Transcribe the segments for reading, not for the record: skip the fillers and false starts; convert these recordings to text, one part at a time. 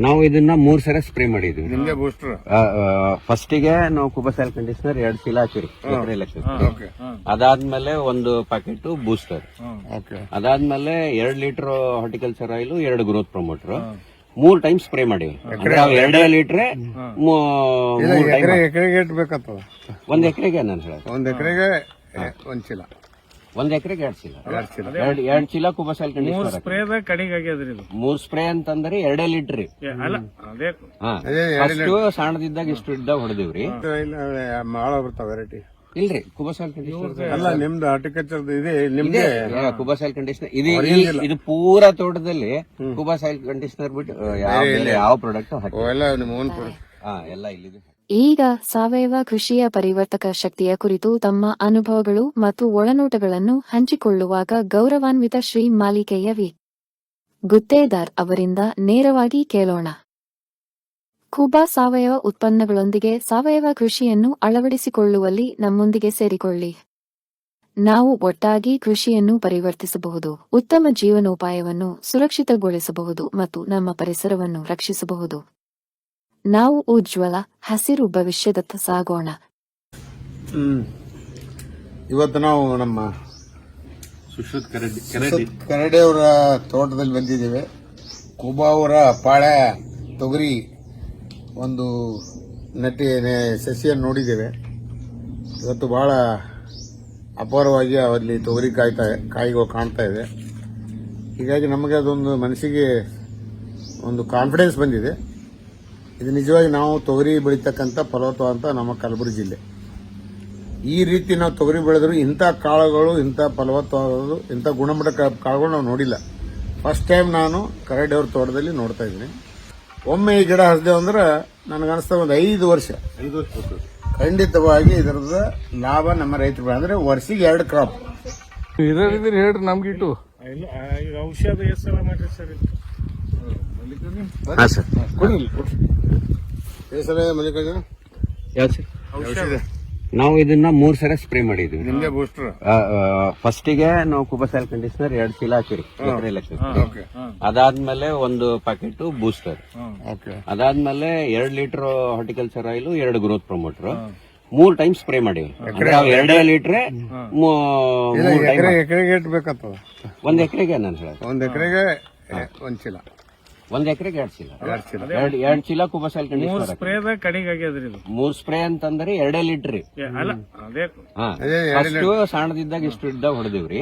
ನಾವು ಇದನ್ನ 3 ಸಲ ಸ್ಪ್ರೇ ಮಾಡಿದ್ವಿ. ನಿಮ್ಗೆ ಬೂಸ್ಟರ್ ಫಸ್ಟಿಗೆ ನಾವು ಕುಬಸೈಲ್ ಕಂಡೀಷನರ್ 2 ಚೀಲ ಹಾಕಿರಿ ಅದಾದ್ಮೇಲೆ 1 ಪ್ಯಾಕೆಟ್ ಬೂಸ್ಟರ್, ಅದಾದ್ಮೇಲೆ 2 litre horticulture oil, 2 growth promoter, 3 time spray ಮಾಡಿವಿ. 2 ಲೀಟರ್ 3 ಟೈಮ್. ಎಕರೆಗೆ ಎಷ್ಟು ಬೇಕತ್ತ? 1 ಎಕರೆಗೆ ನಾನು ಹೇಳ 1 ಎಕರೆಗೆ 1 ಚೀಲ, 1 ಎಕರೆಗೆ 2 ಚೀಲ, 2 ಚೀಲ ಕುಬಸೈಲ್ ಕಂಡೀಷನರ್. ಸ್ಪ್ರೇದ ಕಡಿಗೆ ಆಗ್ಯದ್ರಿ ಇದು. 3 ಸ್ಪ್ರೇ ಅಂತಂದ್ರೆ 2 ಲೀಟರ್ ಅಲ್ಲ ಅದೇ ಫಸ್ಟ್ ಸಣ್ಣದಿದ್ದಾಗ ಇಷ್ಟು ಇದ್ದಾಗ ಹೊಡೆದಿವ್ರಿ. ಮಾಳ ಬರ್ತಾವ ವೆರೈಟಿ ಇಲ್ರಿ ಕುಬಸೈಲ್ ಕಂಡೀಷನರ್ ಅಲ್ಲ, ನಿಮ್ದು ಹಾರ್ಟಿಕಲ್ಚರ್ ಇದೆ ನಿಮ್ಗೆ ಕುಬಸೈಲ್ ಕಂಡೀಷನರ್ ಇದು ಪೂರಾ ತೋಟದಲ್ಲಿ ಕುಬಸೈಲ್ ಕಂಡೀಷನರ್ ಬಿಟ್ಟು ಯಾವ ಪ್ರಾಡಕ್ಟ್ ಎಲ್ಲ ಇಲ್ಲಿದೆ. ಈಗ ಸಾವಯವ ಕೃಷಿಯ ಪರಿವರ್ತಕ ಶಕ್ತಿಯ ಕುರಿತು ತಮ್ಮ ಅನುಭವಗಳು ಮತ್ತು ಒಳನೋಟಗಳನ್ನು ಹಂಚಿಕೊಳ್ಳುವಾಗ ಗೌರವಾನ್ವಿತ ಶ್ರೀ ಮಾಲಿಕೆಯ ವಿ. ಗುತ್ತೇದಾರ್ ಅವರಿಂದ ನೇರವಾಗಿ ಕೇಳೋಣ. ಕುಬಾ ಸಾವಯವ ಉತ್ಪನ್ನಗಳೊಂದಿಗೆ ಸಾವಯವ ಕೃಷಿಯನ್ನು ಅಳವಡಿಸಿಕೊಳ್ಳುವಲ್ಲಿ ನಮ್ಮೊಂದಿಗೆ ಸೇರಿಕೊಳ್ಳಿ. ನಾವು ಒಟ್ಟಾಗಿ ಕೃಷಿಯನ್ನು ಪರಿವರ್ತಿಸಬಹುದು, ಉತ್ತಮ ಜೀವನೋಪಾಯವನ್ನು ಸುರಕ್ಷಿತಗೊಳಿಸಬಹುದು ಮತ್ತು ನಮ್ಮ ಪರಿಸರವನ್ನು ರಕ್ಷಿಸಬಹುದು. ನಾವು ಉಜ್ವಲ ಹಸಿರು ಭವಿಷ್ಯದತ್ತ ಸಾಗೋಣ. ಇವತ್ತು ನಾವು ನಮ್ಮ ಕರಡಿ ಅವರ ತೋಟದಲ್ಲಿ ಬಂದಿದ್ದೇವೆ. ಕುಬಾ ಅವರ ಪಾಳೆ ತೊಗರಿ ಒಂದು ಸಸಿಯನ್ನು ನೋಡಿದ್ದೇವೆ. ಇವತ್ತು ಬಹಳ ಅಪಾರವಾಗಿ ಅಲ್ಲಿ ತೊಗರಿ ಕಾಯಿಗಳು ಕಾಣ್ತಾ ಇದೆ. ಹೀಗಾಗಿ ನಮಗೆ ಅದೊಂದು ಮನಸ್ಸಿಗೆ ಒಂದು ಕಾನ್ಫಿಡೆನ್ಸ್ ಬಂದಿದೆ. ಇದು ನಿಜವಾಗಿ ನಾವು ತೊಗರಿ ಬೆಳೀತಕ್ಕಂಥ ಫಲವತ್ತಾದಂಥ ನಮ್ಮ ಕಲಬುರಗಿ ಜಿಲ್ಲೆ. ಈ ರೀತಿ ನಾವು ತೊಗರಿ ಬೆಳೆದ್ರು ಇಂಥ ಕಾಳುಗಳು, ಇಂಥ ಫಲವತ್ತಾದವು, ಇಂಥ ಗುಣಮಟ್ಟ ಕಾಳುಗಳು ನಾವು ನೋಡಿಲ್ಲ. ಫಸ್ಟ್ ಟೈಮ್ ನಾನು ಕರಡಿ ಅವ್ರ ತೋಟದಲ್ಲಿ ನೋಡ್ತಾ ಇದ್ದೀನಿ. ಒಮ್ಮೆ ಈ ಗಿಡ ಹಚ್ದೇವು ಅಂದ್ರೆ ನನಗನ್ನಿಸ್ತಾ ಒಂದು 5 ವರ್ಷ ಖಂಡಿತವಾಗಿ ಇದರದ ಲಾಭ ನಮ್ಮ ರೈತರು. ಅಂದ್ರೆ ವರ್ಷಿಗೆ 2 ಕ್ರಾಪ್ ಹೇಳ್ರಿ ನಮ್ಗಿಟ್ಟು. ಔಷಧ ಎಷ್ಟು ಸಲ ಮಾಡ್ರಿ ಸರ್? ನಾವು ಇದನ್ನ 3 ಸಲ ಸ್ಪ್ರೇ ಮಾಡಿದ್ವಿ. ನಿಮ್ಗೆ ಬೂಸ್ಟರ್ ಫಸ್ಟಿಗೆ ನಾವು ಕುಬಸೈಲ್ ಕಂಡೀಷನರ್ 2 ಚೀಲ ಹಾಕಿರಿ ಅದಾದ್ಮೇಲೆ 1 ಪ್ಯಾಕೆಟ್ ಬೂಸ್ಟರ್, ಅದಾದ್ಮೇಲೆ 2 litre horticulture oil, 2 growth promoter, 3 time spray ಮಾಡಿವಿ. 2 ಲೀಟರ್ 3 ಟೈಮ್. ಎಕರೆಗೆ ಎಷ್ಟು ಬೇಕತ್ತ? 1 ಎಕರೆಗೆ ನಾನು ಹೇಳ 1 ಎಕರೆಗೆ 1 ಚೀಲ, 1 ಎಕರೆಗೆ 2 ಚೀಲ, 2 ಚೀಲ ಕುಬಸೈಲ್ ಕಂಡೀಷನರ್. ಸ್ಪ್ರೇದ ಕಡಿಗೆ ಆಗ್ಯದ್ರಿ ಇದು. 3 ಸ್ಪ್ರೇ ಅಂತಂದ್ರೆ 2 ಲೀಟರ್ ಅಲ್ಲ ಅದೇ ಫಸ್ಟ್ ಸಣ್ಣದಿದ್ದಾಗ ಇಷ್ಟು ಇದ್ದಾಗ ಹೊಡೆದಿವ್ರಿ.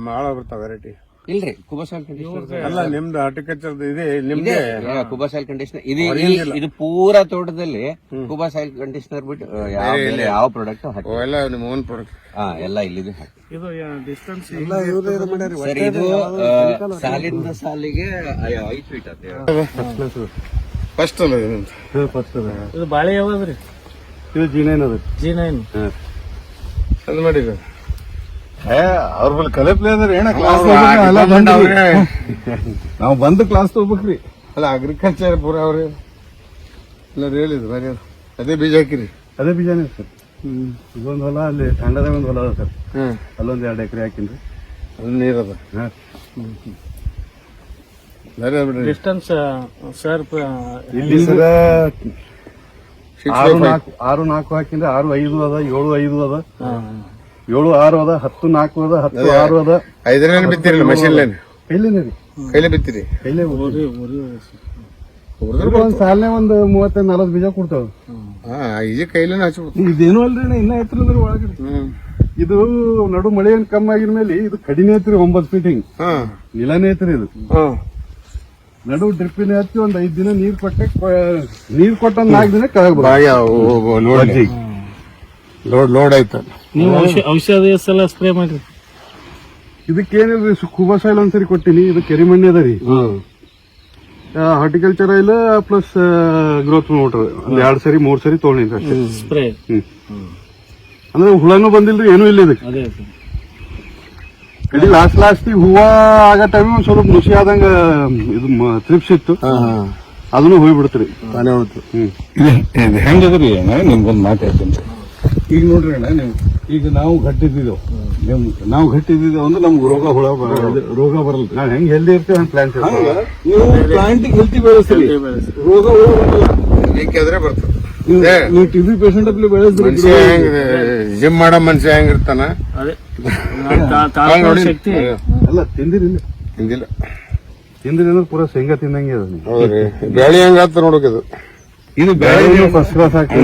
ಮಾಳ ಬರ್ತಾವ ವೆರೈಟಿ ಇಲ್ರಿ ಕುಬಸೈಲ್ ಕಂಡೀಷನರ್ ಅಲ್ಲ, ನಿಮ್ದು ಹಾರ್ಟಿಕಲ್ಚರ್ ಇದೆ ನಿಮ್ಗೆ ಕುಬಸೈಲ್ ಕಂಡೀಷನರ್ ಇದು ಪೂರಾ ತೋಟದಲ್ಲಿ ಕುಬಸೈಲ್ ಕಂಡೀಷನರ್ ಬಿಟ್ಟು ಯಾವ ಪ್ರಾಡಕ್ಟ್ ಎಲ್ಲ ನಿಮ್ಮ ಓನ್ ಪ್ರಾಡಕ್ಟ್ ಎಲ್ಲ ಇಲ್ಲಿದೆ. ಇದು ಡಿಸ್ಟೆನ್ಸ್ ಸರ್ ಇದು ಸಾಲಿಂದ ಸಾಲಿಗೆ 5 ಫೀಟ್ ಅದೇ ಫಸ್ಟ್ ಅಲ್ಲ ಇದು ಬಾಳೆ ಯಾವ್ದ್ರಿ? ಇದು G9 ಅದ. G9 ಅದು ಮಾಡಿರ ಅವ್ರ ಬಳಿ ಕಲೆ ಪ್ಲೇ ಅಂದ್ರೆ ನಾವು ಬಂದು ಕ್ಲಾಸ್ ತಗೋಬೇಕ್ರಿ. ಅಲ್ಲ ಅಗ್ರಿಕಲ್ಚರ್ ಪೂರ ಅವ್ರಿ ಎಲ್ಲ ಹೇಳಿದ್ರು ಬರೀ ಅದೇ ಬೀಜ ಹಾಕಿರಿ. ಅದೇ ಬೀಜನೇ ಸರ್. ಇದೊಂದು ಹೊಲ ಅಲ್ಲಿ ತಂಡದಾಗ ಒಂದು ಹೊಲ ಅದ ಸರ್, ಅಲ್ಲೊಂದು 2 ಎಕರೆ ಹಾಕಿನ್ರಿ. ಅಲ್ಲಿ ನೀರದ ಡಿಸ್ಟೆನ್ಸ್ ಸರ್ ಇಲ್ಲಿ ಸರ 6-4 ಹಾಕಿನ್ರಿ. 6-5 ಅದ, 7-5 ಅದ, 7-6 ಅದ, 10-4 ಅದ, 10-6 ಅದ. 5 ಬಿತ್ತಿರಿ ಮಷೀನ್ ಕೈಲೇನೆ ರೀ, ಕೈಲೇ ಬಿತ್ತಿರಿ. ಕೈಲೇ ಒಂದ್ ಸಾಲನೆ ಒಂದು 35-40 ಬೀಜ ಕೊಡ್ತಾವ. ಈಗ ಕೈಲೇನೆ ಹಚ್ಬೇಕು. ಇದೇನು ಅಲ್ರಿ ಇನ್ನ ಎತ್ತರ ಒಳಗಡೆ. ಇದು ನಡು ಮಳೆ ಏನ್ ಕಮ್ಮಿ ಆಗಿದ ಮೇಲೆ ಇದು ಕಡಿಮೆ ಐತ್ರಿ. 9 ಫೀಟಿಂಗ್ ನಿಲನೇ ಐತ್ರಿ. ಇದು ನಡು ಡ್ರಿಪ್ಪಿನ ಹಚ್ಚಿ ಒಂದ್ 5 ದಿನ ನೀರ್ ಕೊಟ್ಟ 4 ದಿನ ಕೆಳಗೆ ಲೋಡ್ ಆಯ್ತು. ನೀವು ಔಷಧ ಸಲ ಸ್ಪ್ರೇ ಮಾಡ್ರಿ. ಇದಕ್ಕೇನಿಲ್ರಿ, ಕುಬಸೈಲ್ ಒಂದ್ಸರಿ ಕೊಟ್ಟಿನಿ. ಇದು ಕೆರಿಮಣ್ಣಿ ಅದ ರೀ. Horticulture oil plus growth promoter 2 ಸರಿ 3 ಸರಿ ತೊಗೊಂಡಿನಿ ಅಷ್ಟೇ ಸ್ಪ್ರೇ. ಅಂದ್ರೆ ಹುಳನೂ ಬಂದಿಲ್ರಿ, ಏನೂ ಇಲ್ಲ ಇದಕ್ಕೆ. ಇಡೀ ಲಾಸ್ಟ್ ಹೂವ ಆಗೋ ಟೈಮ್ ಒಂದ್ ಸ್ವಲ್ಪ ನುಸಿ ಆದಂಗ ಇದು ತ್ರಿಪ್ಸ್ ಇತ್ತು, ಅದನ್ನು ಹೋಗ್ಬಿಡ್ತ್ರಿ ತಾನೇ ಹೋಯ್ತು. ಹೆಂಗದ್ರಿ? ನಿಮ್ಗೊಂದು ಮಾತಾಡ್ತೀನಿ. ಈಗ ನೋಡ್ರಿ ಅಣ್ಣ, ನೀವು ಈಗ ನಾವು ಗಟ್ಟಿದ್ದೀವಿ ನಾವು ಗಟ್ಟಿದ್ದೀವಿ ಅಂದ್ರೆ ನಮ್ಗೆ ರೋಗ ಬರಲ್ಲ. ನಾವು ಹೆಂಗ್ ಹೆಲ್ದಿ ಇರ್ತೀವಿ ಹಂಗೆ ಪ್ಲಾಂಟ್ ನೀವು ಪ್ಲಾಂಟಿಗೆ ಹೆಲ್ತಿ ಬೆಳೆಸ್ತೀರಿ, ರೋಗ ಬೇಕಿದ್ರೆ ಬರ್ತದೆ. ನೀವು ಟಿಬಿ ಪೇಷಂಟ್ ಅಲ್ಲಿ ಬೆಳೆಸ್ರಿ. ಮನುಷ್ಯ ಹೆಂಗಿದೆ ಜಿಮ್ ಮಾಡೋ ಮನುಷ್ಯ ಹೆಂಗಿರ್ತಾನ ಶಕ್ತಿ ಅಲ್ಲ ತಿಂದಿರಿಲ್ಲ, ಹಿಂದಿಲ್ಲ. ತಿಂದಿರಿ ಅಂದ್ರೆ ಪೂರಾ ಶೇಂಗಾ ತಿಂದಂಗೆ ಅದ ನೀವು. ಹೌದ್ರಿ, ಬ್ಯಾಳಿ ಹೆಂಗಾತ ನೋಡೋದು. ಇದು ಬ್ಯಾಳಿ ಫಸ್ಟ್ ಕ್ಲಾಸ್ ಹಾಕಿ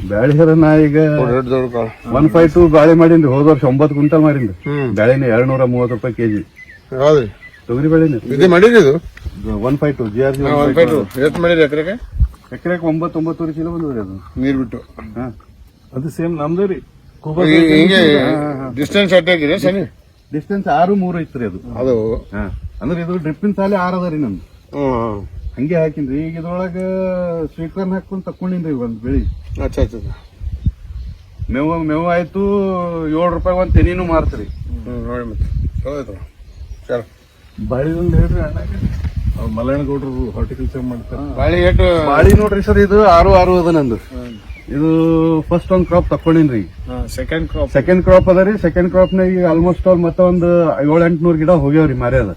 ಬ್ಯಾಳಿ ಹರ ನಾ ಈಗ 152 ಬಾಳೆ ಮಾಡೀನಿ. ಹೋದ ವರ್ಷ 9 ಕ್ವಿಂಟಲ್ ಮಾರಿಂದ ಬ್ಯಾಳಿನ 230 ರೂಪಾಯಿ ಕೆಜಿ. ಹೌದ್ರಿ, ತೊಗರಿ ಬೆಳೆನ ಇದು ಮಾಡಿರಿ. ಇದು 152 GRG ಎಷ್ಟು ಮಾಡಿರಿ ಎಕರೆಗೆ? ಎಕರೆಗೆ 9-9.5 ಕಿಲೋ ಬಂದ್ರಿ ಅದು ನೀರ್ ಬಿಟ್ಟು. ಅದು ಸೇಮ್ ನಮ್ದು ರೀ. ಹಿಂಗೆ ಡಿಸ್ಟೆನ್ಸ್ ಅಟ್ಟಾಗಿದೆ ಸನಿ. ಡಿಸ್ಟೆನ್ಸ್ 6-3 ಐತ್ರಿ ಅದು. ಅದು ಅಂದ್ರೆ ಇದು ಡ್ರಿಪ್ಪಿನ ಸಾಲೆ 6 ಅದ ರೀ ನಮ್ದು. ಹಂಗೆ ಹಾಕಿನ್ರಿ. ಈಗ ಇದ್ರೊಳಗ ಸ್ವೀಟ್ ಕಾರ್ನ್ ಹಾಕೊಂಡ್ ತಕೊಂಡಿನ್ರಿ ಒಂದ್ ಬೆಳಿ. ಅಚ್ಚಾ ಅಚ್ಚಾ. ಮೇವು ಆಯ್ತು 7 ರೂಪಾಯಿ ಒಂದ್ ತೆನಿನೂ ಮಾರ್ತ್ರಿ. ನೋಡಿ ಮತ್ತೆ ಹೌದು ಸರ್. ಬಾಳಿದೊಂದು ಹೇಳ್ರಿ ಅಣ್ಣ, ಮಲ್ಲಣ್ಣಗೌಡ್ರು ಹಾರ್ಟಿಕಲ್ಚರ್ ಮಾಡ್ತಾರೆ. ಬಾಳಿ ಏಟು ಬಾಳಿ ನೋಡ್ರಿ ಸರ್, ಇದು 6 ಅದ ನಂದು. ಇದು ಫಸ್ಟ್ ಒಂದ್ ಕ್ರಾಪ್ ತಕೊಂಡಿನ್ರಿ. ಸೆಕೆಂಡ್ ಕ್ರಾಪ್ ಅದ ರೀ. ಸೆಕೆಂಡ್ ಕ್ರಾಪ್ ನಾಗ ಈಗ ಆಲ್ಮೋಸ್ಟ್ ಆಲ್ ಮತ್ತೆ ಒಂದು 700-800 ಗಿಡ ಹೋಗ್ಯಾವ್ರಿ ಮಾರ್ಯಾದ.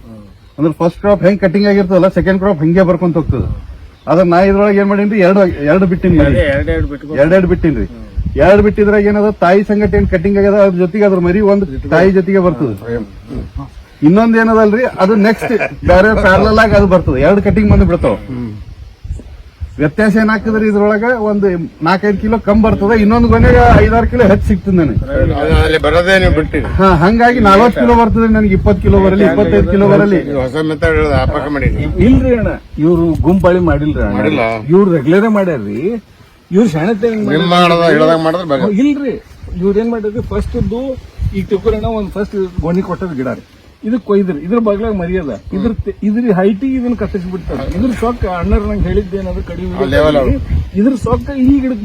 ಅಂದ್ರೆ ಫಸ್ಟ್ ಕ್ರಾಪ್ ಹೆಂಗ್ ಕಟಿಂಗ್ ಆಗಿರ್ತದಲ್ಲ, ಸೆಕೆಂಡ್ ಕ್ರಾಪ್ ಹಂಗೆ ಬರ್ಕೊಂತ ಹೋಗ್ತದ. ಅದ್ರ ನಾ ಇದ್ರೊಳಗೆ ಏನ್ ಮಾಡೀನ್ರಿ, ಎರಡು ಬಿಟ್ಟಿನ್ರಿ. ಎರಡು ಬಿಟ್ಟಿನ್ರಿ. 2 ಬಿಟ್ಟಿದ್ರಾಗ ಏನದ, ತಾಯಿ ಸಂಗಟ ಏನ್ ಕಟಿಂಗ್ ಆಗ್ಯದ ಅದ್ರ ಜೊತೆಗೆ ಅದ್ರ ಮರಿ ಒಂದು ತಾಯಿ ಜೊತೆಗೆ ಬರ್ತದ. ಇನ್ನೊಂದ್ ಏನದಲ್ರಿ, ಅದು ನೆಕ್ಸ್ಟ್ ಬೇರೆ ಪ್ಯಾರಲಲ್ ಆಗಿ ಅದು ಬರ್ತದ. 2 ಕಟಿಂಗ್ ಬಂದು ಬಿಡ್ತಾವ. ವ್ಯತ್ಯಾಸ ಏನಾಗ್ತದ್ರಿ, ಇದ್ರೊಳಗ ಒಂದು 4-5 ಕಿಲೋ ಕಮ್ ಬರ್ತದ. ಇನ್ನೊಂದು ಗೊನೆಗೆ 5-6 ಕಿಲೋ ಹೆಚ್ಚು ಸಿಗ್ತದ ನನಗೆ. ಅಲ್ಲಿ ಬರೋದೇ ನೀವು ಬಿಟ್ಟಿರಿ. ಹಂಗಾಗಿ 40 ಕಿಲೋ ಬರ್ತದೆ ನನಗೆ. 20 ಕಿಲೋ ಬರಲಿ, 25 ಕಿಲೋ ಬರಲಿ. ಹೊಸ ಮೆಥಡ್ ಅಪಾಕ ಮಾಡಿ. ಇಲ್ರಿ ಅಣ್ಣ, ಇವ್ರು ಗುಂಪಾಳಿ ಮಾಡಿಲ್ರಿ ಅಣ್ಣ, ಮಾಡಿಲ್ಲ. ಇವ್ರು ರೆಗ್ಯುಲರ್ ಮಾಡ್ಯಾರ್ರಿ. ಇವ್ರು ಶಾಣತೆ ಹೇಳ್ದಾಗ ಮಾಡಿದ್ರೆ ಇಲ್ರಿ. ಇವ್ರ ಏನ್ ಮಾಡಿದ್ರಿ, ಫಸ್ಟ್ ಈಗ ತಿಳ್ಕೊರಣ್ಣ, ಒಂದ್ ಫಸ್ಟ್ ಗೊಣಿ ಕೊಟ್ಟದ ಗಿಡ ರೀ. ಇದಕ್ ಕೊಯ್ದ್ರಿ, ಇದ್ರ ಬಾಗ್ಲಾಗ ಮರ್ಯಾದ ಇದ್ರ ಹೈಟಿಗೆ ಇದನ್ನ ಕತ್ತರಿಸ್ಬಿಡ್ತಾರೆ. ಇದ್ರ ಸೊಕ್ಕ ಅಣ್ಣರ್ ನಂಗೆ ಹೇಳಿದ್ದೇನಾದ್ರು ಕಡಿಮೆ, ಇದ್ರ ಸೊಕ್ಕ ಈ ಗಿಡಕ್ಕೆ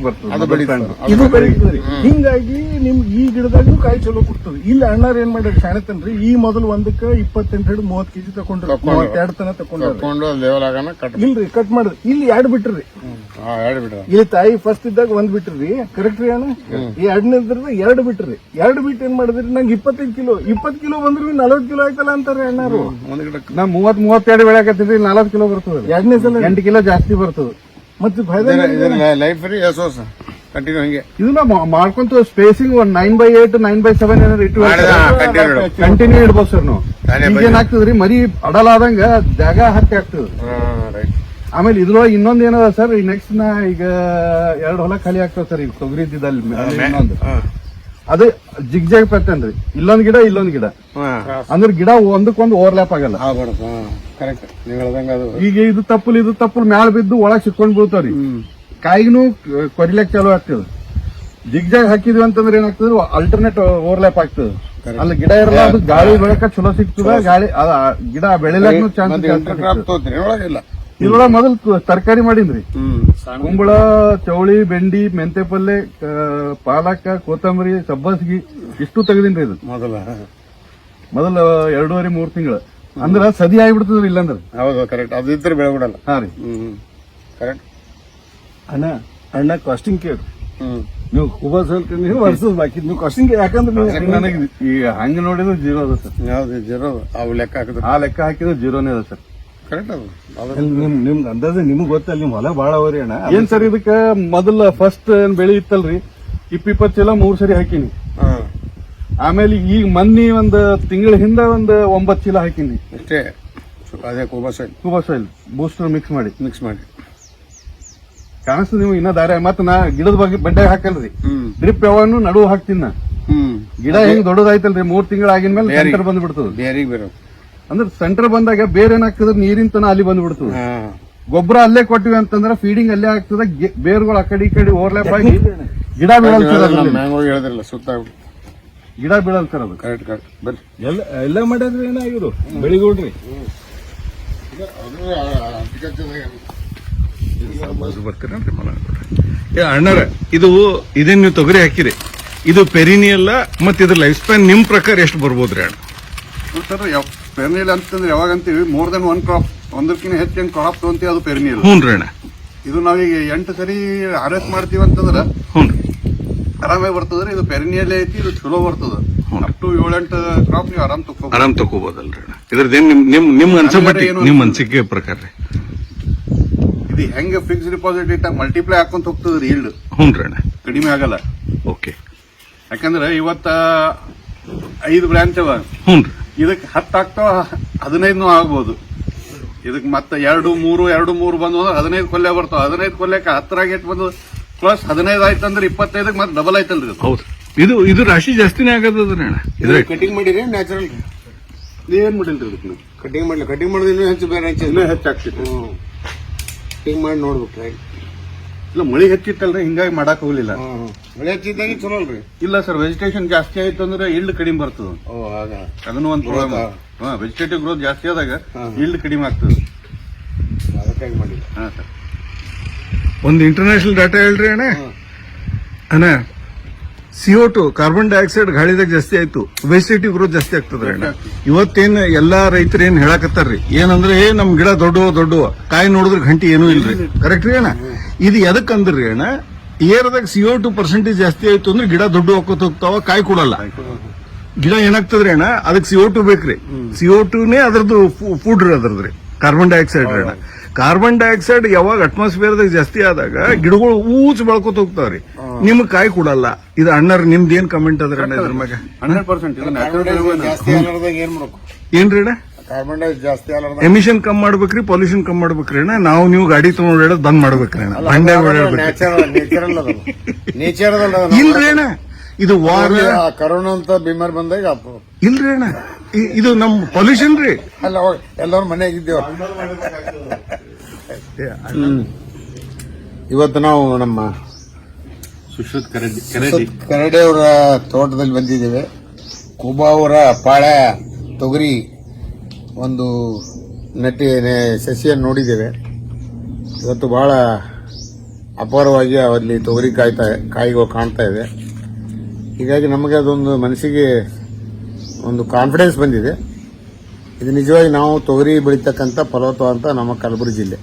ಬರ್ತದೆ, ಇದು ಬೆಳೀತದ್ರಿ. ಹಿಂಗಾಗಿ ನಿಮ್ಗೆ ಈ ಗಿಡದಾಗೂ ಕಾಯಿ ಚಲೋ ಕೊಡ್ತದೆ. ಇಲ್ಲಿ ಅಣ್ಣಾರ್ ಏನ್ ಮಾಡ್ಯಾರ ಶಾಣತನ್ರಿ, ಈ ಮೊದಲು ಒಂದಕ್ಕೆ 28-30 ಕೆಜಿ ತಕೊಂಡ್ರಿ, 32 ತನ ತಕೊಂಡ್ರಿ. ಇಲ್ರಿ ಕಟ್ ಮಾಡಿದ್ರಿ. ಇಲ್ಲಿ 2 ಬಿಟ್ರಿ. ಇಲ್ಲಿ ತಾಯಿ ಫಸ್ಟ್ ಇದ್ದಾಗ 1 ಬಿಟ್ರಿ, ಕರೆಕ್ಟ್ ರೀ ಅಣ್ಣ. ಈ 2 2 ಬಿಟ್ರಿ. 2 ಬಿಟ್ಟು ಏನ್ ಮಾಡಿದ್ರಿ, ನಂಗೆ 25 ಕಿಲೋ 20 ಕಿಲೋ ಬಂದ್ರಿ, 40 ಕಿಲೋ ಆಯ್ತಲ್ಲ ಅಂತಾರೆ ಅಣ್ಣಾರು. ನಾ 30-32 ಬೆಳೆ ಹಾಕತ್ತೀವಿ, 40 ಕಿಲೋ ಬರ್ತದೆ. 2ನೇ ಸಲ 8 ಕಿಲೋ ಜಾಸ್ತಿ ಬರ್ತದೆ. ಮತ್ತೆ ಲೈಫ್ ರೀ ಕಂಟಿನ್ಯೂ ಹಂಗೆ ಇದನ್ನ ಮಾಡ್ಕೊಂತ ಸ್ಪೇಸಿಂಗ್ 9/8 9/7 ಏನಾದ್ರು ಇಟ್ಟು ಕಂಟಿನ್ಯೂ ಇಡ್ಬೋದು ಸರ್ ನಾವು. ಈಗ ಏನಾಗ್ತದ್ರಿ, ಮರಿ ಅಡಲಾದಂಗ ಜಾಗ ಹತ್ತಿ ಆಗ್ತದ. ಆಮೇಲೆ ಇದ್ರೊಳಗೆ ಇನ್ನೊಂದ್ ಏನದ ಸರ್, ಈ ನೆಕ್ಸ್ಟ್ ನಾ ಈಗ 2 ಹೊಲ ಖಾಲಿ ಆಗ್ತಾವ ಸರ್. ಈಗ ತೊಗರಿ ಇದ್ದಿದ್ದಲ್ಲಿ ಇನ್ನೊಂದು ಅದು ಜಿಗ್ಜಾಗ್ ಪ್ಯಾಟರ್ನ್ ರೀ. ಇಲ್ಲೊಂದ್ ಗಿಡ ಇಲ್ಲೊಂದ್ ಗಿಡ, ಅಂದ್ರೆ ಗಿಡ ಒಂದಕ್ಕೊಂದು ಓವರ್ಲ್ಯಾಪ್ ಆಗಲ್ಲ. ಈಗ ಇದು ತಪ್ಪಲ್ ಮ್ಯಾಲ ಬಿದ್ದು ಒಳಗ್ ಸಿಕ್ಕೊಂಡ್ ಬೀಳ್ತಾವ್ರಿ. ಕಾಯಿಗೂ ಕೊರಿಲಾಕ್ ಚಾಲು ಆಗ್ತದ. ಜಿಗ್ಜಾಗ್ ಹಾಕಿದ್ವಿ ಅಂತಂದ್ರೆ ಏನಾಗ್ತದೆ, ಅಲ್ಟರ್ನೇಟ್ ಓವರ್ಲ್ಯಾಪ್ ಆಗ್ತದೆ. ಅಲ್ಲಿ ಗಿಡ ಇರಲ್ಲ, ಅದು ಗಾಳಿ ಬೆಳಕ ಚಲೋ ಸಿಗ್ತದ. ಗಾಳಿ ಗಿಡ ಬೆಳಿಲಾಕ ಚಾನ್ಸ್. ಇದ್ರೊಳಗ ಮೊದಲು ತರಕಾರಿ ಮಾಡೀನ್ರಿ. ಕುಂಬಳ, ಚೌಳಿ, ಬೆಂಡಿ, ಮೆಂತೆ ಪಲ್ಲೆ, ಪಾಲಕ, ಕೊತ್ತಂಬರಿ, ಸಬ್ಬಸ್ಗಿ ಇಷ್ಟು ತೆಗದೀನ್ರಿ. ಇದು ಮೊದಲ 2.5-3 ತಿಂಗಳ ಅಂದ್ರ ಸದಿ ಆಗಿಬಿಡ್ತದ್ರಿ. ಇಲ್ಲಂದ್ರ ಹೌದು ಕರೆಕ್ಟ್, ಅದು ಇದ್ರೆ ಬೆಳೆ ಬಿಡಲ್ಲ. ಹಾ ರೀ ಕರೆಕ್ಟ್. ಅಣ್ಣ ಕಾಸ್ಟಿಂಗ್ ಕೇಳಿ ನೀವು ಕುಬಾಸ್ ಹೇಳ್ಕೊಂಡು ವರ್ಷದ ಬಾಕಿ ನೀವು ಕಾಸ್ಟಿಂಗ್ ಯಾಕಂದ್ರೆ ನನಗೆ ಈಗ ಹಂಗ ನೋಡಿದ್ರೆ 0 ಅದ ಸರ್. ಯಾವ್ದು 0 ಅವು ಲೆಕ್ಕ ಹಾಕಿದ್ರೆ, ಆ ಲೆಕ್ಕ ಹಾಕಿದ್ರೆ 0ನೇ ಅದ ಸರ್. ಕರೆಕ್ಟ್. ಅದು ನಿಮ್ಗೆ ಅಂದಾಜೆ ನಿಮ್ಗೆ ಗೊತ್ತಲ್ಲ, ನಿಮ್ ಹೊಲ ಬಾಳ ಅವರಿ ಅಣ್ಣ. ಏನ್ ಸರ್, ಇದಕ್ಕ ಮೊದಲ ಫಸ್ಟ್ ಏನ್ ಬೆಳಿ ಇತ್ತಲ್ರಿ, 20 ಚೀಲ 3 ಸರಿ ಹಾಕಿನಿ. ಆಮೇಲೆ ಈಗ ಮೊನ್ನೆ ಒಂದ್ ತಿಂಗಳ ಹಿಂದ 9 ಚೀಲ ಹಾಕಿನಿ ಅಷ್ಟೇ. ಅದೇ ಕುಬಾಸೈಲ್ ಬೂಸ್ಟರ್ ಮಿಕ್ಸ್ ಮಾಡಿ ಕಾಣಿಸ್ತದೆ ನೀವು ಇನ್ನ ದಾರ. ಮತ್ತ ನಾ ಗಿಡದ ಬಗ್ಗೆ ಬಡ್ಡೆ ಹಾಕಲ್ರಿ, ಡ್ರಿಪ್ ಯಾವಾಗೂ ನಡುವು ಹಾಕ್ತೀನಿ ನಾ. ಗಿಡ ಹೆಂಗ್ ದೊಡ್ಡದಾಯ್ತಲ್ರಿ, 3 ತಿಂಗಳ ಆಗಿನ ಸೆಂಟರ್ ಬಂದ್ಬಿಡ್ತದ. ಅಂದ್ರೆ ಸೆಂಟರ್ ಬಂದಾಗ ಬೇರೆ ಏನಾಗ್ತದ, ನೀರಿನ ತನ ಅಲ್ಲಿ ಬಂದ್ಬಿಡ್ತದ. ಗೊಬ್ಬರ ಅಲ್ಲೇ ಕೊಟ್ಟಿವಿ ಅಂತಂದ್ರೆ ಫೀಡಿಂಗ್ ಅಲ್ಲೇ ಆಗ್ತದ. ಬೇರ್ಗಳು ಆ ಕಡೆ ಈ ಕಡೆ ಓವರ್ಲ್ಯಾಪ್ ಆಗಿ ಗಿಡ ಬೀಳಲ್ ಸರ್. ಸುತ್ತ ಗಿಡ ಬೀಳಲ್ ಸರ್. ಅದು ಕರೆಕ್ಟ್ ಕರೆಕ್ಟ್. ಬರ್ರಿ ಎಲ್ಲ ಮಾಡಿದ್ರೆ ಏನಾಗಿರು ಬೆಳಿಗೋಡ್ರಿ. ಅಣ್ಣರ ಇದು ಇದೇನ್ ನೀವು ತೊಗರಿ ಹಾಕಿರಿ, ಇದು ಪೆರಿನಿಯಲ್ಲ ಮತ್ತೆ ಇದ್ರ ಲೈಫ್ ಸ್ಪ್ಯಾನ್ ನಿಮ್ ಪ್ರಕಾರ ಎಷ್ಟು ಬರ್ಬೋದ್ರಿ ಅಣ್ಣ? ಸರ್ ಪೆರಿನಿಯಲ್ ಅಂತಂದ್ರೆ ಯಾವಾಗ ಅಂತೀವಿ, ಮೋರ್ ದನ್ 1 ಕ್ರಾಪ್, ಒಂದಕ್ಕಿಂತ ಹೆಚ್ಚಿನ ಕ್ರಾಪ್ ತಗೊಂತೀವಿ, ಅದು ಪೆರಿನಿಯಲ್. ಹ್ಞೂ ರೀ ಅಣ್ಣ. ಇದು ನಾವೀಗ 8 ಸರಿ ಹಾರ್ವೆಸ್ಟ್ ಮಾಡ್ತೀವಿ ಅಂತಂದ್ರ ಆರಾಮಾಗಿ ಬರ್ತದ್ರಿ. ಇದು ಪೆರಿನಿಯಲ್ ಐತಿ, ಇದು ಚಲೋ ಬರ್ತದ. ಅಪ್ ಟು 7-8 ಕ್ರಾಪ್ ನೀವು ಆರಾಮ್ ತಗೋಬೋದಲ್ರಿ ಅಣ್ಣ. ಇದ್ರದ್ದೇನ್ ನಿಮ್ ಅನ್ಸಿಕೆ ಪ್ರಕಾರ ರೀ? ಇದು ಹೆಂಗ ಫಿಕ್ಸ್ ಡಿಪಾಸಿಟ್ ಇಟ್ಟ ಮಲ್ಟಿಪ್ಲೈ ಹಾಕೊಂತ ಹೋಗ್ತದ್ರಿ ಈಲ್ಡ್. ಹ್ಞೂ ಅಣ್ಣ, ಕಡಿಮೆ ಆಗಲ್ಲ. ಓಕೆ. ಯಾಕಂದ್ರೆ ಇವತ್ತ 5 ಬ್ರಾಂಚ್ ಅವ, ಹ್ಞೂ ರೀ. ಇದಕ್ಕೆ 10 ಆಗ್ತಾವ, 15 ಆಗ್ಬೋದು. ಇದಕ್ ಮತ್ತೆ 2-3 ಬಂದು ಅಂದ್ರೆ 15 ಕೊಲ್ಲೆ ಬರ್ತಾವ. 15 ಕೊಲ್ಲೆಕ 10 ಗೇಟ್ ಬಂದು ಪ್ಲಸ್ 15 ಆಯ್ತಂದ್ರೆ 25 ಮತ್ತೆ ಡಬಲ್ ಆಯ್ತಲ್ರಿ. ಹೌದು, ಇದು ರಾಶಿ ಜಾಸ್ತಿನೇ ಆಗದ್ರಿ ಅಣ್ಣ. ಇದ್ರ ಕಟಿಂಗ್ ಮಾಡಿರಿ ನ್ಯಾಚುರಲ್ ಏನ್ ಮಾಡಿಲ್ರಿ ಇದಕ್ಕೆ ನೀವು? ಕಟಿಂಗ್ ಮಾಡಲಿ, ಕಟಿಂಗ್ ಮಾಡೋದು ಇನ್ನೂ ಹೆಚ್ಚು ಬೇರೆ ಇನ್ನೂ ಹೆಚ್ಚಾಗ್ತಿತ್ತು. ಕಟಿಂಗ್ ಮಾಡಿ ನೋಡ್ಬೇಕು. ಇಲ್ಲ, ಮಳಿ ಹೆಚ್ಚಿತ್ತಲ್ರಿ, ಹಿಂಗಾಗಿ ಮಾಡಕ್ ಹೋಗ್ಲಿಲ್ಲ. ಮಳೆ ಹೆಚ್ಚಿದ್ದಾಗ ಚಲೋ ಅಲ್ರಿ? ಇಲ್ಲ ಸರ್, ವೆಜಿಟೇಷನ್ ಜಾಸ್ತಿ ಆಯ್ತು ಅಂದ್ರೆ ಈಲ್ಡ್ ಕಡಿಮೆ ಬರ್ತದ. ಅದನ್ನು ಒಂದು ಪ್ರಾಬ್ಲಮ್. ವೆಜಿಟೇಟಿವ್ ಗ್ರೋತ್ ಜಾಸ್ತಿ ಆದಾಗ ಈಲ್ಡ್ ಕಡಿಮೆ ಆಗ್ತದೆ. ಅದಕ್ಕಾಗಿ ಮಾಡಿಲ್ಲ. ಹಾ ಸರ್. ಒಂದು ಇಂಟರ್ನ್ಯಾಷನಲ್ ಡಾಟಾ ಹೇಳ್ರಿ ಅಣ್ಣ. ಅಣ್ಣ, CO2 ಕಾರ್ಬನ್ ಡೈಆಕ್ಸೈಡ್ ಗಾಳಿದಾಗ ಜಾಸ್ತಿ ಆಯ್ತು, ವೆಜಿಟೇಟಿವ್ ಗ್ರೋತ್ ಜಾಸ್ತಿ ಆಗ್ತದ್ರಿ ಅಣ್ಣ. ಇವತ್ತೇನ್ ಎಲ್ಲಾ ರೈತರು ಏನ್ ಹೇಳಕತ್ತಾರ್ರಿ, ಏನಂದ್ರೆ ನಮ್ ಗಿಡ ದೊಡ್ಡ ಕಾಯಿ ನೋಡಿದ್ರೆ ಗಂಟಿ ಏನೂ ಇಲ್ರಿ. ಕರೆಕ್ಟ್ ರೀ ಅಣ್ಣ? ಇದು ಎದಕ್ ಅಂದ್ರಿ ಅಣ್ಣ, ಏರ್ದಾಗ CO2 ಪರ್ಸೆಂಟೇಜ್ ಜಾಸ್ತಿ ಆಯ್ತು ಅಂದ್ರೆ ಗಿಡ ದೊಡ್ಡ ಹೋಗ್ಕೋತ ಹೋಗ್ತಾವ, ಕಾಯಿ ಕೊಡಲ್ಲ. ಗಿಡ ಏನಾಗ್ತದ್ರಿ ಅಣ್ಣ, ಅದಕ್ಕೆ CO2 ಬೇಕ್ರಿ. CO2ನೇ ಅದ್ರದ್ದು ಫುಡ್ ರೀ, ಅದ್ರದ್ರಿ ಕಾರ್ಬನ್ ಡೈಆಕ್ಸೈಡ್ ರೀ ಅಣ್ಣ. ಕಾರ್ಬನ್ ಡೈಆಕ್ಸೈಡ್ ಯಾವಾಗ ಅಟ್ಮಾಸ್ಫಿಯರ್ದಾಗ ಜಾಸ್ತಿ ಆದಾಗ ಗಿಡಗಳು ಊಚ್ ಬೆಳ್ಕೊತ ಹೋಗ್ತಾವ್ರಿ, ನಿಮ್ಗೆ ಕಾಯಿ ಕೊಡಲ್ಲ. ಇದು ಅಣ್ಣರ್ ನಿಮ್ದು ಏನ್ ಕಮೆಂಟ್ ಅದ್ರ ಅಣ್ಣ ಇದ್ರ ಮ್ಯಾಗ? 100% ಜಾಸ್ತಿ ಆಗಲಾರ್ದಾಗ ಏನ್ ಮಾಡ್ಬೇಕು? ಏನ್ರಿ ಅಣ್ಣ? ಕಾರ್ಬನ್ ಡೈಆಕ್ಸೈಡ್ ಜಾಸ್ತಿ ಆಗಲಾರ್ದಾಗ ಎಮಿಷನ್ ಕಮ್ಮಿ ಮಾಡ್ಬೇಕ್ರಿ, ಪೊಲ್ಯೂಷನ್ ಕಮ್ಮಿ ಮಾಡ್ಬೇಕ್ರಿ ಅಣ್ಣ. ನೀವು ಗಾಡಿ ತಗೊಂಡ್ ಬಂದ್ ಮಾಡ್ಬೇಕ್ರಿ ಅಣ್ಣ. ಬಂಡೆ ನೇಚರಲ್ ಅದ, ನೇಚರ್ ಇಲ್ರಿ ಅಣ್ಣ. ಇದು ವಾರ ಕರೋನಾ ಅಂತ ಬಿಮಾರಿ ಬಂದಾಗ ಇಲ್ರಿ ಅಣ್ಣ, ಇದು ನಮ್ ಪೊಲ್ಯೂಷನ್ ರೀ. ಅಲ್ಲ, ಎಲ್ಲರೂ ಮನೆಯಾಗಿದ್ದೇವ. ಇವತ್ತು ನಾವು ನಮ್ಮ ಸುಶ್ರುತ್ ಕರಡಿ ಅವರ ತೋಟದಲ್ಲಿ ಬಂದಿದ್ದೇವೆ. ಕುಬಾ ಅವರ ಪಾಳ್ಯ ತೊಗರಿ ಒಂದು ಸಸಿಯನ್ನು ನೋಡಿದ್ದೇವೆ. ಇವತ್ತು ಬಹಳ ಅಪಾರವಾಗಿ ಅಲ್ಲಿ ತೊಗರಿ ಕಾಯಿಗಳು ಕಾಣ್ತಾ ಇದೆ. ಹೀಗಾಗಿ ನಮಗೆ ಅದೊಂದು ಮನಸ್ಸಿಗೆ ಒಂದು ಕಾನ್ಫಿಡೆನ್ಸ್ ಬಂದಿದೆ. ಇದು ನಿಜವಾಗಿ ನಾವು ತೊಗರಿ ಬೆಳೀತಕ್ಕಂಥ ಫಲವತ್ತಾದಂಥ ನಮ್ಮ ಕಲಬುರಗಿ ಜಿಲ್ಲೆ.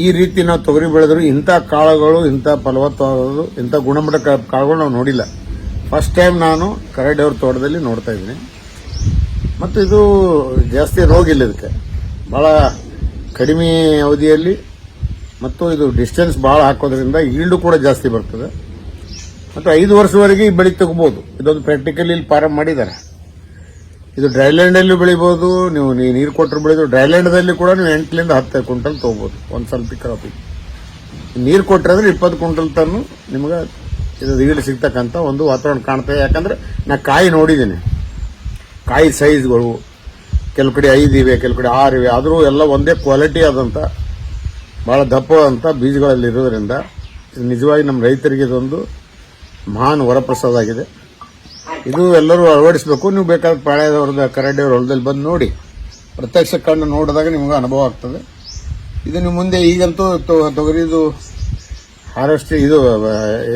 ಈ ರೀತಿ ನಾವು ತೊಗರಿ ಬೆಳೆದ್ರು ಇಂಥ ಕಾಳುಗಳು, ಇಂಥ ಫಲವತ್ತಾದವು, ಇಂಥ ಗುಣಮಟ್ಟ ಕಾಳುಗಳು ನಾವು ನೋಡಿಲ್ಲ. ಫಸ್ಟ್ ಟೈಮ್ ನಾನು ಕರಡಿ ಅವ್ರ ತೋಟದಲ್ಲಿ ನೋಡ್ತಾ ಇದ್ದೀನಿ. ಮತ್ತು ಇದು ಜಾಸ್ತಿ ರೋಗ ಇಲ್ಲ, ಇದಕ್ಕೆ ಭಾಳ ಕಡಿಮೆ ಅವಧಿಯಲ್ಲಿ ಮತ್ತು ಇದು ಡಿಸ್ಟೆನ್ಸ್ ಭಾಳ ಹಾಕೋದ್ರಿಂದ ಈಲ್ಡು ಕೂಡ ಜಾಸ್ತಿ ಬರ್ತದೆ. ಮತ್ತು 5 ವರ್ಷವರೆಗೆ ಈ ಬೆಳೆ ತಗೋಬಹುದು. ಇದೊಂದು ಪ್ರಾಕ್ಟಿಕಲಿ ಇಲ್ಲಿ ಫಾರಂ ಮಾಡಿದ್ದಾರೆ. ಇದು ಡ್ರೈಲ್ಯಾಂಡಲ್ಲೂ ಬೆಳಿಬಹುದು, ನೀವು ನೀರು ಕೊಟ್ಟರು ಬೆಳೆದು. ಡ್ರೈಲ್ಯಾಂಡದಲ್ಲಿ ಕೂಡ ನೀವು 8ರಿಂದ 10 ಕ್ವಿಂಟಲ್ ತಗೋಬಹುದು ಒಂದು ಸ್ವಲ್ಪ ಕ್ರಾಪಿಗೆ. ನೀರು ಕೊಟ್ಟರೆ ಅಂದ್ರೆ 20 ಕ್ವಿಂಟಲ್ ತನ್ನು ನಿಮ್ಗೆ ಇದು ಈಲ್ಡ್ ಸಿಗ್ತಕ್ಕಂಥ ಒಂದು ವಾತಾವರಣ ಕಾಣ್ತದೆ. ಯಾಕಂದ್ರೆ ನಾ ಕಾಯಿ ನೋಡಿದ್ದೀನಿ, ಕಾಯಿ ಸೈಜ್ಗಳು ಕೆಲವು ಕಡೆ 5 ಇವೆ, ಕೆಲವು ಕಡೆ 6 ಇವೆ. ಆದರೂ ಎಲ್ಲ ಒಂದೇ ಕ್ವಾಲಿಟಿ ಆದಂಥ ಭಾಳ ದಪ್ಪ ಅಂತ ಬೀಜಗಳಲ್ಲಿ ಇರೋದ್ರಿಂದ ಇದು ನಿಜವಾಗಿ ನಮ್ಮ ರೈತರಿಗೆ ಇದೊಂದು ಮಹಾನ್ ವರಪ್ರಸಾದ ಆಗಿದೆ. ಇದು ಎಲ್ಲರೂ ಅಳವಡಿಸಬೇಕು. ನೀವು ಬೇಕಾದ ಪಾಳ್ಯದವ್ರದ ಕರಡಿಯವ್ರ ಹೊಲದಲ್ಲಿ ಬಂದು ನೋಡಿ, ಪ್ರತ್ಯಕ್ಷ ಕಣ್ಣು ನೋಡಿದಾಗ ನಿಮ್ಗೆ ಅನುಭವ ಆಗ್ತದೆ. ಇದು ನೀವು ಮುಂದೆ ಈಗಂತೂ ತೊಗರಿದು ಹಾರ್ವೆಸ್ಟಿಂಗ್ ಇದು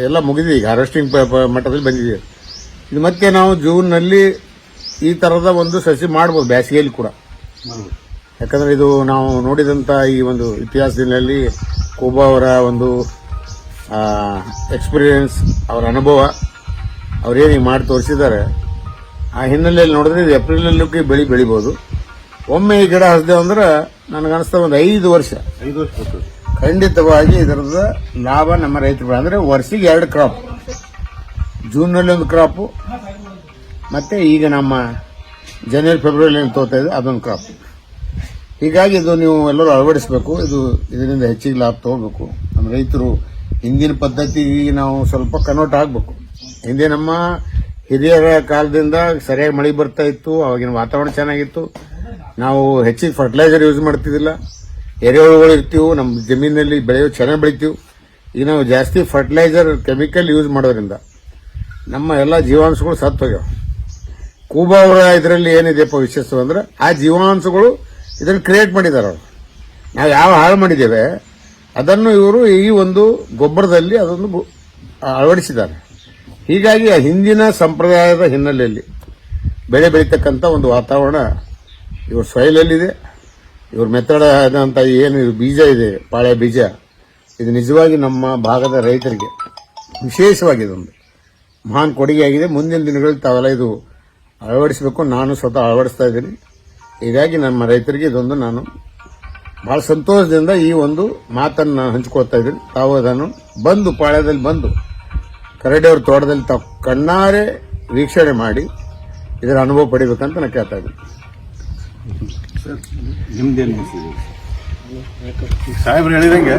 ಎಲ್ಲ ಮುಗಿದಿದೆ, ಈಗ ಹಾರ್ವೆಸ್ಟಿಂಗ್ ಮಟ್ಟದಲ್ಲಿ ಬಂದಿದೆ. ಇದು ಮತ್ತೆ ನಾವು ಜೂನ್ನಲ್ಲಿ ಈ ಥರದ ಒಂದು ಸಸಿ ಮಾಡ್ಬೋದು, ಬೇಸಿಗೆಯಲ್ಲಿ ಕೂಡ. ಯಾಕಂದರೆ ಇದು ನಾವು ನೋಡಿದಂಥ ಈ ಒಂದು ಇತಿಹಾಸದಲ್ಲಿ ಕುಬಾ ಅವರ ಒಂದು ಎಕ್ಸ್ಪೀರಿಯನ್ಸ್, ಅವರ ಅನುಭವ, ಅವ್ರೇನು ಮಾಡಿ ತೋರಿಸಿದ್ದಾರೆ, ಆ ಹಿನ್ನೆಲೆಯಲ್ಲಿ ನೋಡಿದ್ರೆ ಇದು ಏಪ್ರಿಲಲ್ಲೂ ಬೆಳಿಬೋದು. ಒಮ್ಮೆ ಈ ಗಿಡ ಹಚ್ದೇವು ಅಂದ್ರೆ ನನಗನ್ನಿಸ್ತಾ ಒಂದು 5 ವರ್ಷ ಖಂಡಿತವಾಗಿ ಇದರದ ಲಾಭ ನಮ್ಮ ರೈತರು. ಅಂದರೆ ವರ್ಷಿಗೆ 2 ಕ್ರಾಪ್, ಜೂನ್ನಲ್ಲಿ ಒಂದು ಕ್ರಾಪು, ಮತ್ತೆ ಈಗ ನಮ್ಮ ಜನವರಿ ಫೆಬ್ರವರಿ ಏನು ತೋತಾ ಇದೆ ಅದೊಂದು ಕ್ರಾಪ್. ಹೀಗಾಗಿ ಇದು ನೀವು ಎಲ್ಲರೂ ಅಳವಡಿಸಬೇಕು. ಇದರಿಂದ ಹೆಚ್ಚಿಗೆ ಲಾಭ ತಗೋಬೇಕು. ನಮ್ಮ ರೈತರು ಹಿಂದಿನ ಪದ್ಧತಿಗೆ ನಾವು ಸ್ವಲ್ಪ ಕನ್ವರ್ಟ್ ಆಗಬೇಕು. ಹಿಂದೆ ನಮ್ಮ ಹಿರಿಯರ ಕಾಲದಿಂದ ಸರಿಯಾಗಿ ಮಳೆ ಬರ್ತಾ ಇತ್ತು, ಅವಾಗಿನ ವಾತಾವರಣ ಚೆನ್ನಾಗಿತ್ತು. ನಾವು ಹೆಚ್ಚಿಗೆ ಫರ್ಟಿಲೈಸರ್ ಯೂಸ್ ಮಾಡ್ತಿದ್ದಿಲ್ಲ, ಎರೆಹುಳುಗಳು ಇರ್ತೀವಿ, ನಮ್ಮ ಜಮೀನಲ್ಲಿ ಬೆಳೆಯೋ ಚೆನ್ನಾಗಿ ಬೆಳಿತೀವಿ. ಈಗ ನಾವು ಜಾಸ್ತಿ ಫರ್ಟಿಲೈಸರ್ ಕೆಮಿಕಲ್ ಯೂಸ್ ಮಾಡೋದ್ರಿಂದ ನಮ್ಮ ಎಲ್ಲ ಜೀವಾಂಶಗಳು ಸತ್ತು ಹೋಗ್ಯಾವ. ಕುಬಾ ಅವರ ಇದರಲ್ಲಿ ಏನಿದೆಯಪ್ಪ ವಿಶೇಷ ಅಂದ್ರೆ ಆ ಜೀವಾಂಶಗಳು ಇದನ್ನು ಕ್ರಿಯೇಟ್ ಮಾಡಿದ್ದಾರೆ. ಅವರು ನಾವು ಯಾವ ಹಾಳು ಮಾಡಿದ್ದೇವೆ ಅದನ್ನು ಇವರು ಈ ಒಂದು ಗೊಬ್ಬರದಲ್ಲಿ ಅದನ್ನು ಅಳವಡಿಸಿದ್ದಾರೆ. ಹೀಗಾಗಿ ಆ ಹಿಂದಿನ ಸಂಪ್ರದಾಯದ ಹಿನ್ನೆಲೆಯಲ್ಲಿ ಬೆಳೆ ಬೆಳೀತಕ್ಕಂಥ ಒಂದು ವಾತಾವರಣ ಇವ್ರ ಸಾಯಿಲಲ್ಲಿದೆ. ಇವ್ರ ಮೆಥಡ್ ಆದಂಥ ಏನು ಬೀಜ ಇದೆ, ಪಾಳೆ ಬೀಜ, ಇದು ನಿಜವಾಗಿ ನಮ್ಮ ಭಾಗದ ರೈತರಿಗೆ ವಿಶೇಷವಾಗಿ ಇದೊಂದು ಮಹಾನ್ ಕೊಡುಗೆಯಾಗಿದೆ. ಮುಂದಿನ ದಿನಗಳಲ್ಲಿ ತಾವೆಲ್ಲ ಇದು ಅಳವಡಿಸಬೇಕು. ನಾನು ಸ್ವತಃ ಅಳವಡಿಸ್ತಾ ಇದ್ದೀನಿ. ಹೀಗಾಗಿ ನಮ್ಮ ರೈತರಿಗೆ ಇದೊಂದು ನಾನು ಬಹಳ ಸಂತೋಷದಿಂದ ಈ ಒಂದು ಮಾತನ್ನು ಹಂಚಿಕೊಳ್ತಾ ಇದ್ದೀನಿ. ತಾವು ಅದನ್ನು ಬಂದು ಪಾಳ್ಯದಲ್ಲಿ ಬಂದು ಕರಡಿಯವ್ರ ತೋಟದಲ್ಲಿ ತಾವು ಕಣ್ಣಾರೆ ವೀಕ್ಷಣೆ ಮಾಡಿ ಇದರ ಅನುಭವ ಪಡಿಬೇಕಂತ ನಾನು ಕೇಳ್ತಾ ಇದ್ದೀನಿ. ಸಾಹೇಬ್ರು ಹೇಳಿದಂಗೆ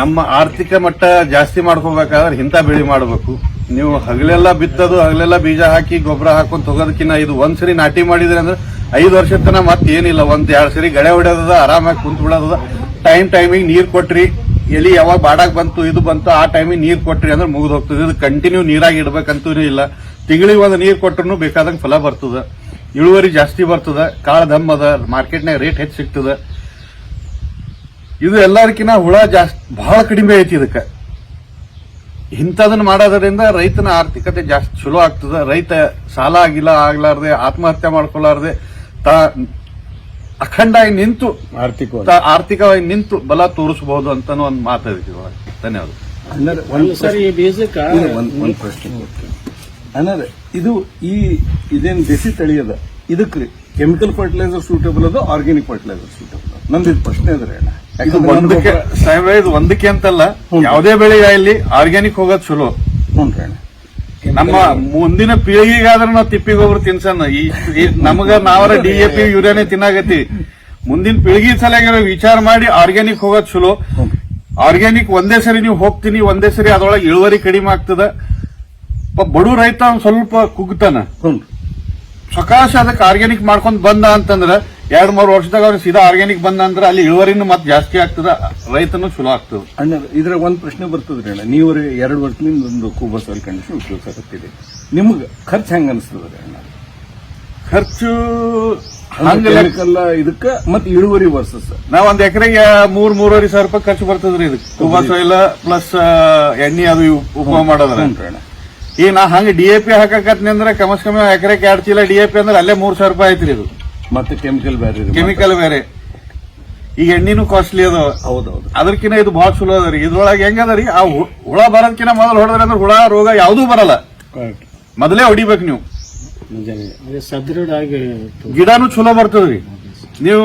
ನಮ್ಮ ಆರ್ಥಿಕ ಮಟ್ಟ ಜಾಸ್ತಿ ಮಾಡ್ಕೋಬೇಕಾದ್ರೆ ಇಂಥ ಬೆಳೆ ಮಾಡಬೇಕು. ನೀವು ಹಗಲೆಲ್ಲ ಬಿತ್ತದು, ಹಗಲೆಲ್ಲ ಬೀಜ ಹಾಕಿ ಗೊಬ್ಬರ ಹಾಕೊಂಡು ತಗೋದಕ್ಕಿಂತ ಇದು ಒಂದ್ಸರಿ ನಾಟಿ ಮಾಡಿದ್ರೆ ಅಂದ್ರೆ 5 ವರ್ಷದ ತನ ಮತ್ತೇನಿಲ್ಲ, 1-2 ಸರಿ ಗಳೆ ಹೊಡೆಯೋದ, ಆರಾಮಾಗಿ ಕುಂತ್ ಬಿಡೋದ, ಟೈಮಿಗೆ ನೀರ್ ಕೊಟ್ರಿ, ಎಲ್ಲಿ ಯಾವಾಗ ಬಾಡಾಕ್ ಬಂತು ಇದು ಬಂತು ಆ ಟೈಮಿಗೆ ನೀರ್ ಕೊಟ್ರಿ ಅಂದ್ರೆ ಮುಗಿದು ಹೋಗ್ತದೆ. ಇದು ಕಂಟಿನ್ಯೂ ನೀರಾಗಿ ಇಡ್ಬೇಕಂತೂ ಇಲ್ಲ. ತಿಂಗಳಿಗೆ ಒಂದು ನೀರ್ ಕೊಟ್ರು ಬೇಕಾದಂಗೆ ಫಲ ಬರ್ತದ, ಇಳುವರಿ ಜಾಸ್ತಿ ಬರ್ತದ, ಕಾಳ ದಮ್ಮ ಅದ, ಮಾರ್ಕೆಟ್ನಾಗ ರೇಟ್ ಹೆಚ್ಚು ಸಿಗ್ತದ. ಇದು ಎಲ್ಲದಕ್ಕಿಂತ ಹುಳ ಜಾಸ್ತಿ ಬಹಳ ಕಡಿಮೆ ಐತಿ. ಇದಕ್ಕೆ ಇಂಥದನ್ನ ಮಾಡೋದ್ರಿಂದ ರೈತನ ಆರ್ಥಿಕತೆ ಜಾಸ್ತಿ ಚಲೋ ಆಗ್ತದ. ರೈತ ಸಾಲ ಆಗ್ಲಾರ್ದೆ ಆತ್ಮಹತ್ಯೆ ಮಾಡ್ಕೊಲಾರ್ದೆ ಅಖಂಡಾಗಿ ನಿಂತು ಆರ್ಥಿಕವಾಗಿ ನಿಂತು ಬಲ ತೋರಿಸಬಹುದು ಅಂತ ಒಂದು ಮಾತಾಡ್ತೀವಿ. ಧನ್ಯವಾದ. ಒಂದು ಪ್ರಶ್ನೆ ಅನ್ನೋದು ಇದು ಇದೇನ್ ದೇಸಿ ತಳಿ ಅದ, ಇದಕ್ಕೆ ಕೆಮಿಕಲ್ ಫರ್ಟಿಲೈಸರ್ ಸೂಟಬಲ್ ಅದ, ಆರ್ಗ್ಯಾನಿಕ್ ಫರ್ಟಿಲೈಸರ್ ಸೂಟಬಲ್ ಅದ? ನಂದು ಇದು ಪ್ರಶ್ನೆ ಅದ್ರಿ ಅಣ್ಣ. ಇದು ಒಂದಕ್ಕೆ ಅಂತಲ್ಲ, ಯಾವುದೇ ಬೆಳೆ ಇಲ್ಲಿ ಆರ್ಗ್ಯಾನಿಕ್ ಹೋಗೋದು ಚಲೋ. ನಮ್ಮ ಮುಂದಿನ ಪೀಳಿಗೆಗಾದ್ರೆ ನಾವು ತಿಪ್ಪಿ ಗೊಬ್ಬರ ತಿನ್ಸನ್ನ, ನಮಗ ನಾವರ DAP ಯೂರಿಯಾನೇ ತಿನ್ನಾಗತ್ತೀವಿ. ಮುಂದಿನ ಪೀಳಿಗೆ ಸಲಗ ವಿಚಾರ ಮಾಡಿ ಆರ್ಗ್ಯಾನಿಕ್ ಹೋಗೋದು ಚಲೋ. ಆರ್ಗ್ಯಾನಿಕ್ ಒಂದೇ ಸರಿ ನೀವು ಹೋಗ್ತೀನಿ, ಒಂದೇ ಸರಿ ಅದರೊಳಗೆ ಇಳುವರಿ ಕಡಿಮೆ ಆಗ್ತದ. ಬಡು ರೈತ ಅವ್ನು ಸ್ವಲ್ಪ ಕುಗ್ತಾನ. ಸಕಾಶ ಅದಕ್ಕೆ ಆರ್ಗ್ಯಾನಿಕ್ ಮಾಡ್ಕೊಂಡ್ ಬಂದ ಅಂತಂದ್ರ 2-3 ವರ್ಷದಾಗ ಅವ್ನು ಸೀದಾ ಆರ್ಗ್ಯಾನಿಕ್ ಬಂದ ಅಂದ್ರೆ ಅಲ್ಲಿ ಇಳುವರಿನೂ ಮತ್ತೆ ಜಾಸ್ತಿ ಆಗ್ತದ, ರೈತನು ಚಲೋ ಆಗ್ತದ. ಅಣ್ಣ ಇದ್ರಾಗ ಒಂದ್ ಪ್ರಶ್ನೆ ಬರ್ತದ್ರಿ ಅಣ್ಣ. ನೀವು 2 ವರ್ಷದಿಂದ ಒಂದು ಕೂಬರ್ ಸಾಯಿಲ್ ಕಂಡೀಷನ್ ಉಪಯೋಗಿಸಕತ್ತಿದೆ, ನಿಮ್ಗೆ ಖರ್ಚು ಹೆಂಗ ಅನಿಸ್ತದ್ರಿ ಅಣ್ಣ? ಖರ್ಚು ಕೆಮಿಕಲ್ ಇದಕ್ಕ ಮತ್ತೆ ಇಳುವರಿ ವರ್ಸಸ್ ನಾವ್ ಒಂದ್ ಎಕರೆಗೆ 3-3.5 ಸಾವಿರ ರೂಪಾಯಿ ಖರ್ಚು ಬರ್ತದ್ರಿ ಇದಕ್ಕೆ. ಕೂಬರ್ ಸಾಯಿಲ್ ಪ್ಲಸ್ ಎಣ್ಣೆ ಅದು ಉಪಯೋಗ ಮಾಡೋದ್ರ. ಈಗ ನಾ ಹಂಗ DAP ಹಾಕಕತ್ನಿ ಅಂದ್ರೆ ಕಮಸ್ ಕಮ್ಮಿ ಎಕರೆಗೆ 2 ಚೀಲ DAP ಅಂದ್ರೆ ಅಲ್ಲೇ 3,000 ರೂಪಾಯಿ ಐತ್ರಿ ಇದು. ಮತ್ತೆ ಕೆಮಿಕಲ್ ಬೇರೆ, ಈಗ ಎಣ್ಣಿನೂ ಕಾಸ್ಟ್ಲಿ ಅದ. ಹೌದೌದು, ಅದಕ್ಕಿಂತ ಇದು ಬಹಳ ಚಲೋ ಅದ ರೀ. ಇದ್ರೊಳಗೆ ಹೆಂಗದ ರೀ, ಆ ಹುಳ ಬರೋದಕ್ಕಿಂತ ಮೊದಲು ಹೊಡೆದ್ರೆ ಅಂದ್ರೆ ಹುಳ ರೋಗ ಯಾವುದೂ ಬರಲ್ಲ. ಮೊದಲೇ ಹೊಡಿಬೇಕು ನೀವು. ಗಿಡನೂ ಚಲೋ ಬರ್ತದ್ರಿ. ನೀವು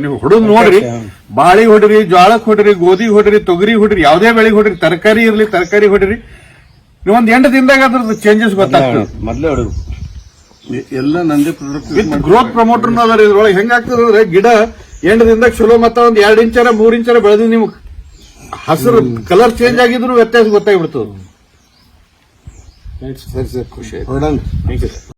ನೀವು ಹೊಡೆದ್ ನೋಡ್ರಿ, ಬಾಳಿ ಹೊಡ್ರಿ, ಜೋಳಕ್ ಹೊಡ್ರಿ, ಗೋಧಿ ಹೊಡ್ರಿ, ತೊಗರಿ ಹೊಡ್ರಿ, ಯಾವುದೇ ಬೆಳೆಗೆ ಹೊಡ್ರಿ, ತರಕಾರಿ ಇರ್ಲಿ ತರಕಾರಿ ಹೊಡ್ರಿ, ನೀವು ಒಂದ್ 8 ದಿನದಾಗ ಅದ್ರದ್ದು ಚೇಂಜಸ್ ಗೊತ್ತಾಗ್ತದೆ. ಮೊದಲೇ ಹೊಡೆದು ಎಲ್ಲ ನಂದೇ ಪ್ರಾಡಕ್ಟ್ ವಿತ್ ಗ್ರೋತ್ ಪ್ರಮೋಟರ್ ಅದಾರ. ಇದ್ರೊಳಗೆ ಹೆಂಗಾಗ್ತದೆ ಅಂದ್ರೆ ಗಿಡ 8 ದಿನದಾಗ ಚಲೋ ಮತ್ತ ಒಂದ್ 2 ಇಂಚರ 3 ಇಂಚರ ಬೆಳೆದು ನಿಮ್ಗೆ ಹಸಿರು ಕಲರ್ ಚೇಂಜ್ ಆಗಿದ್ರು ವ್ಯತ್ಯಾಸ ಗೊತ್ತಾಗ್ಬಿಡ್ತದೆ. ಸರಿ ಖುಷಿ ಆಯ್ತು.